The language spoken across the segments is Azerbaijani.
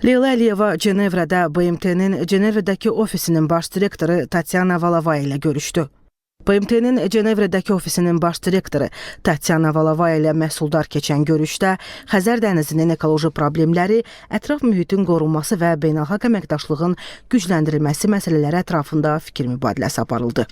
Leyla Əliyeva Cenevrədə BMT-nin Cenevrədəki ofisinin baş direktoru Tatyana Valavaya ilə görüşdü. BMT-nin Cenevrədəki ofisinin baş direktoru Tatyana Valavaya ilə məhsuldar keçən görüşdə Xəzər dənizinin ekoloji problemləri, ətraf mühitin qorunması və beynəlxalq əməkdaşlığın gücləndirilməsi məsələləri ətrafında fikir mübadiləsi aparıldı.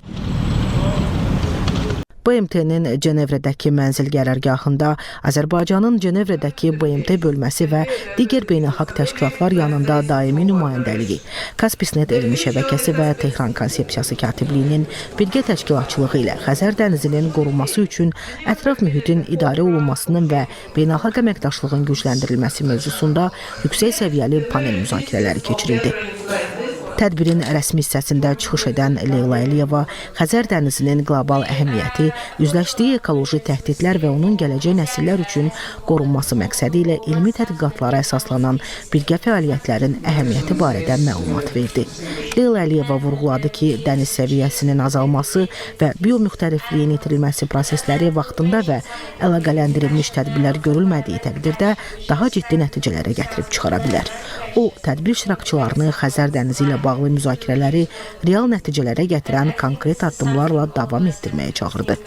BMT-nin Cenevrədəki mənzil qərargahında Azərbaycanın Cenevrədəki BMT bölməsi və digər beynəlxalq təşkilatlar yanında daimi nümayəndəliyi, Kaspisnet elmi şəbəkəsi və Tehran konsepsiyası katibliyinin birgə təşkilatçılığı ilə Xəzər dənizinin qorunması üçün ətraf mühitin idarə olunmasının və beynəlxalq əməkdaşlığın gücləndirilməsi mövzusunda yüksək səviyyəli panel müzakirələri keçirildi. Tədbirin rəsmi hissəsində çıxış edən Leyla Əliyeva Xəzər dənizinin qlobal əhəmiyyəti, üzləşdiyi ekoloji təhdidlər və onun gələcək nəsillər üçün qorunması məqsədi ilə elmi tədqiqatlara əsaslanan birgə fəaliyyətlərin əhəmiyyəti barədə məlumat verdi. Leyla Əliyeva vurğuladı ki, dəniz səviyyəsinin azalması və biomüxtəlifliyin itirilməsi prosesləri vaxtında və əlaqələndirilmiş tədbirlər görülmədiyi təqdirdə daha ciddi nəticələrə gətirib çıxara bilər. O, tədbir iştirakçılarını Xəzər dənizi ilə bağlı müzakirələri real nəticələrə gətirən konkret addımlarla davam etdirməyə çağırdı.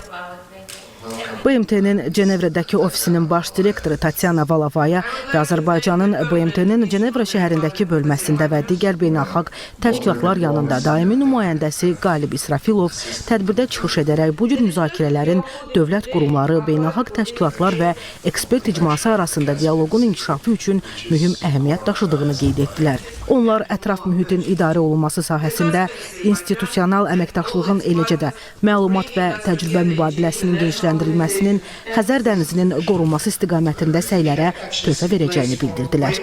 BMT-nin Cenevrədəki ofisinin baş direktoru Tatyana Valavaya və Azərbaycanın BMT-nin Cenevrə şəhərindəki bölməsində və digər beynəlxalq təşkilatlar yanında daimi nümayəndəsi Qalib İsrafilov tədbirdə çıxış edərək bu cür müzakirələrin dövlət qurumları, beynəlxalq təşkilatlar və ekspert icması arasında dialoqun inkişafı üçün mühüm əhəmiyyət daşıdığını qeyd etdilər. Onlar ətraf mühitin idarə olunması sahəsində institusional əməkdaşlığın, eləcə də məlumat və təcrübə mübadiləsinin genişləndirilməsi Xəzər dənizinin qorunması istiqamətində səylərə töhfə verəcəyini bildirdilər.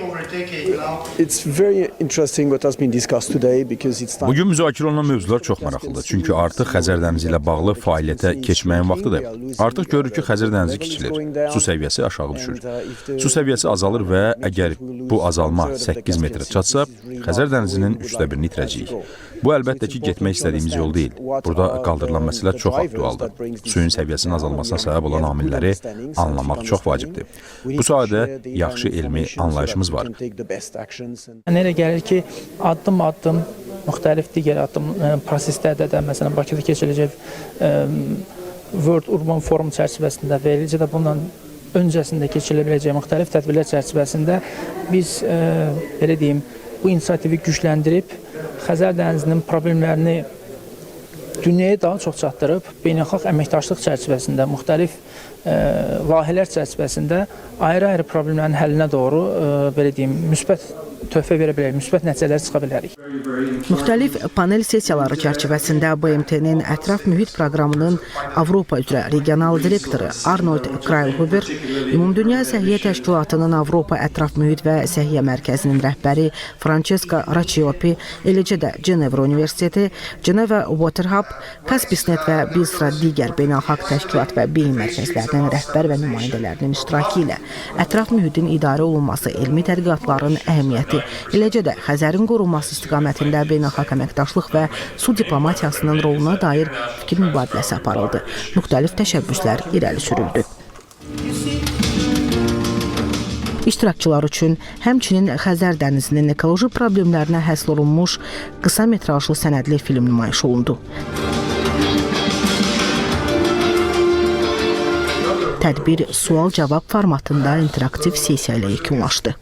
Bugün müzakirə olunan mövzular çox maraqlıdır. Çünki artıq Xəzər dənizi ilə bağlı fəaliyyətə keçməyin vaxtıdır. Artıq görürük ki, Xəzər dənizi kiçilir, su səviyyəsi aşağı düşür. Su səviyyəsi azalır və əgər bu azalma 8 metrə çatsa, Xəzər dənizinin 1/3-ni itirəcəyik. Bu əlbəttə ki, getmək istədiyimiz yol deyil. Burada qaldırılan məsələ çox aktualdır. Suyun səviyyəsinin azalmasına səbəb olan amilləri anlamaq çox vacibdir. Bu sahədə yaxşı elmi anlayışımız var. Elə gəlir ki, addım-addım müxtəlif digər proseslərdə də, məsələn, Bakıda keçiriləcək World Urban Forum çərçivəsində və eləcə də bundan öncəsində keçirilə biləcək müxtəlif tədbirlər çərçivəsində biz, belə deyim, bu inisiativi gücləndirib Xəzər dənizinin problemlərini dünyaya daha çox çatdırıb, beynəlxalq əməkdaşlıq çərçivəsində, müxtəlif layihələr çərçivəsində ayrı-ayrı problemlərin həllinə doğru, belə deyim, müsbət töhfə verə bilərik, müsbət nəticələr çıxa bilərik. Müxtəlif panel sessiyaları çərçivəsində BMT-nin ətraf mühit proqramının Avropa üzrə regional direktoru Arnold Krailhuber, Ümumdünya Səhiyyə Təşkilatının Avropa Ətraf Mühit və Səhiyyə Mərkəzinin rəhbəri Francesca Raciopi, eləcə də Cenevra Universiteti, Geneva Water Hub, Kaspisnet və bir sıra digər beynəlxalq təşkilat və beyin mərkəzlərinin rəhbər və nümayəndələrinin iştirakı ilə ətraf mühitin idarə olunması, elmi tədqiqatların əhəmiyyəti, eləcə də Xəzərin qorunması istiqamətində beynəlxalq əməkdaşlıq və su diplomatiyasının roluna dair fikir mübadiləsi aparıldı. Müxtəlif təşəbbüslər irəli sürüldü. İştirakçılar üçün həmçinin Xəzər dənizinin ekoloji problemlərinə həsr olunmuş qısa metrajlı sənədli film nümayiş olundu. Tədbir sual-cavab formatında interaktiv sessiya ilə yekunlaşdı.